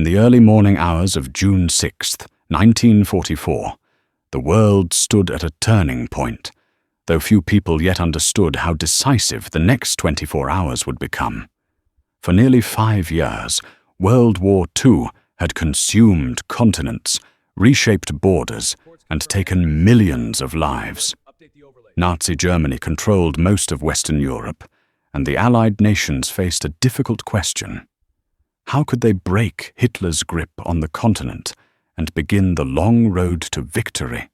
the early morning hours of June 6, 1944, the world stood at a turning point, though few people yet understood how decisive the next 24 hours would become. For nearly 5 years, World War II had consumed continents, reshaped borders, and taken millions of lives. Nazi Germany controlled most of Western Europe, and the Allied nations faced a difficult question. How could they break Hitler's grip on the continent and begin the long road to victory?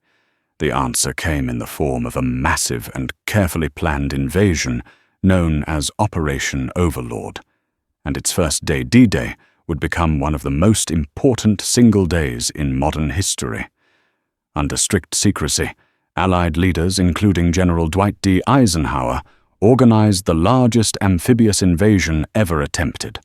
The answer came in the form of a massive and carefully planned invasion known as Operation Overlord, and its first day, D-Day, would become one of the most important single days in modern history. Under strict secrecy, Allied leaders, including General Dwight D. Eisenhower, organized the largest amphibious invasion ever attempted.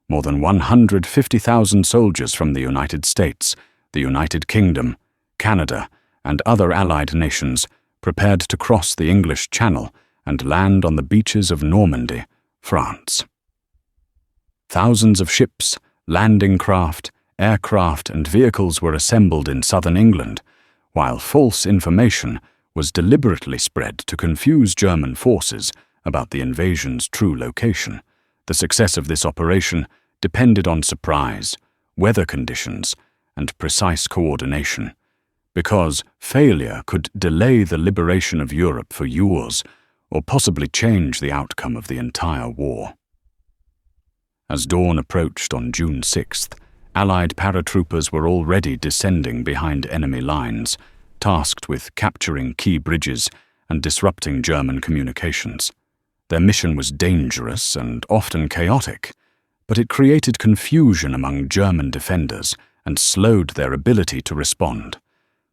More than 150,000 soldiers from the United States, the United Kingdom, Canada, and other Allied nations prepared to cross the English Channel and land on the beaches of Normandy, France. Thousands of ships, landing craft, aircraft, and vehicles were assembled in southern England, while false information was deliberately spread to confuse German forces about the invasion's true location. The success of this operation depended on surprise, weather conditions, and precise coordination, because failure could delay the liberation of Europe for years or possibly change the outcome of the entire war. As dawn approached on June 6th, Allied paratroopers were already descending behind enemy lines, tasked with capturing key bridges and disrupting German communications. Their mission was dangerous and often chaotic, but it created confusion among German defenders and slowed their ability to respond.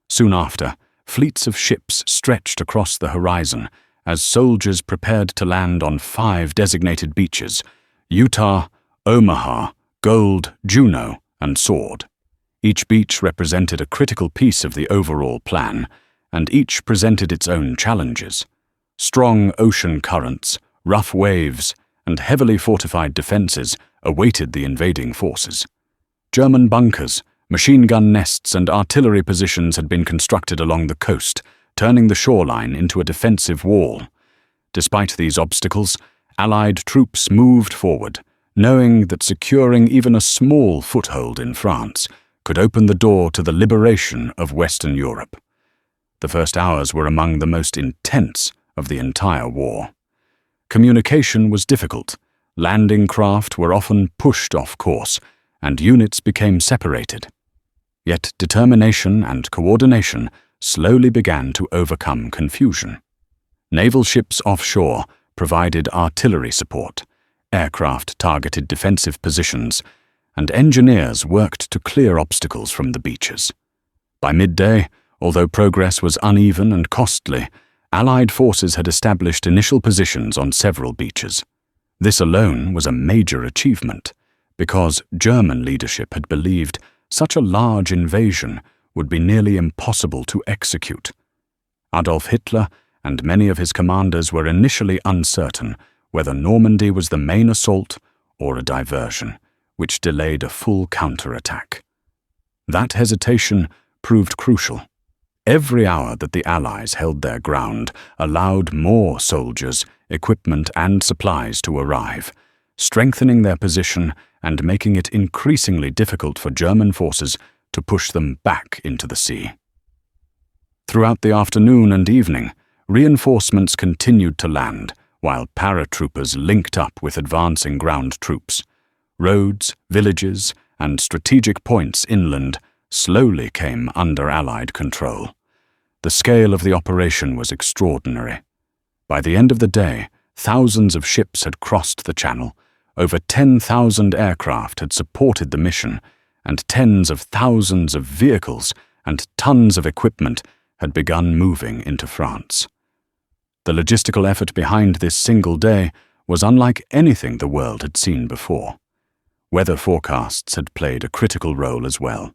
Soon after, fleets of ships stretched across the horizon as soldiers prepared to land on 5 designated beaches: Utah, Omaha, Gold, Juno, and Sword. Each beach represented a critical piece of the overall plan, and each presented its own challenges. Strong ocean currents, rough waves, and heavily fortified defenses awaited the invading forces. German bunkers, machine gun nests, and artillery positions had been constructed along the coast, turning the shoreline into a defensive wall. Despite these obstacles, Allied troops moved forward, knowing that securing even a small foothold in France could open the door to the liberation of Western Europe. The first hours were among the most intense of the entire war. Communication was difficult, landing craft were often pushed off course, and units became separated. Yet determination and coordination slowly began to overcome confusion. Naval ships offshore provided artillery support, aircraft targeted defensive positions, and engineers worked to clear obstacles from the beaches. By midday, although progress was uneven and costly, Allied forces had established initial positions on several beaches. This alone was a major achievement, because German leadership had believed such a large invasion would be nearly impossible to execute. Adolf Hitler and many of his commanders were initially uncertain whether Normandy was the main assault or a diversion, which delayed a full counterattack. That hesitation proved crucial. Every hour that the Allies held their ground allowed more soldiers, equipment, and supplies to arrive, strengthening their position and making it increasingly difficult for German forces to push them back into the sea. Throughout the afternoon and evening, reinforcements continued to land, while paratroopers linked up with advancing ground troops. Roads, villages, and strategic points inland slowly came under Allied control. The scale of the operation was extraordinary. By the end of the day, thousands of ships had crossed the channel, over 10,000 aircraft had supported the mission, and tens of thousands of vehicles and tons of equipment had begun moving into France. The logistical effort behind this single day was unlike anything the world had seen before. Weather forecasts had played a critical role as well.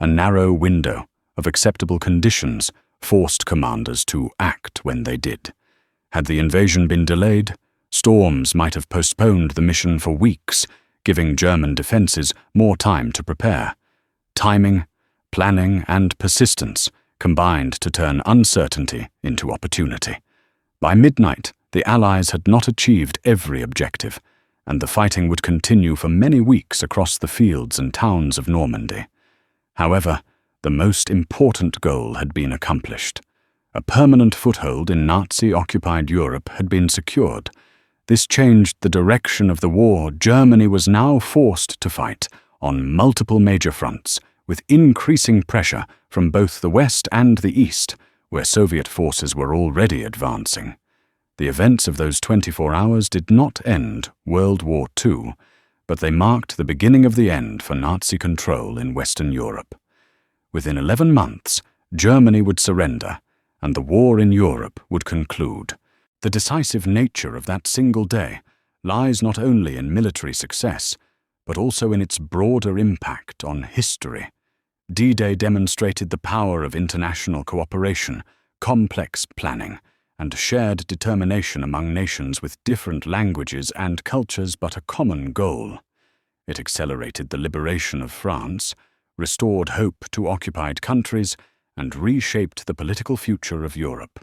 A narrow window of acceptable conditions forced commanders to act when they did. Had the invasion been delayed, storms might have postponed the mission for weeks, giving German defences more time to prepare. Timing, planning, and persistence combined to turn uncertainty into opportunity. By midnight, the Allies had not achieved every objective, and the fighting would continue for many weeks across the fields and towns of Normandy. However, the most important goal had been accomplished. A permanent foothold in Nazi-occupied Europe had been secured. This changed the direction of the war. Germany was now forced to fight on multiple major fronts, with increasing pressure from both the West and the East, where Soviet forces were already advancing. The events of those 24 hours did not end World War II, but they marked the beginning of the end for Nazi control in Western Europe. Within 11 months, Germany would surrender, and the war in Europe would conclude. The decisive nature of that single day lies not only in military success, but also in its broader impact on history. D-Day demonstrated the power of international cooperation, complex planning, and shared determination among nations with different languages and cultures but a common goal. It accelerated the liberation of France, restored hope to occupied countries, and reshaped the political future of Europe.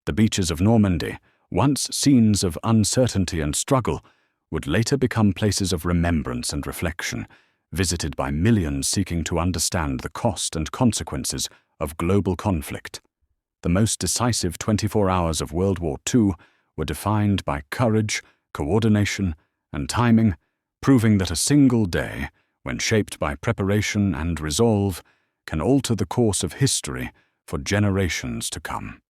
The beaches of Normandy, once scenes of uncertainty and struggle, would later become places of remembrance and reflection, visited by millions seeking to understand the cost and consequences of global conflict. The most decisive 24 hours of World War II were defined by courage, coordination, and timing, proving that a single day, when shaped by preparation and resolve, can alter the course of history for generations to come.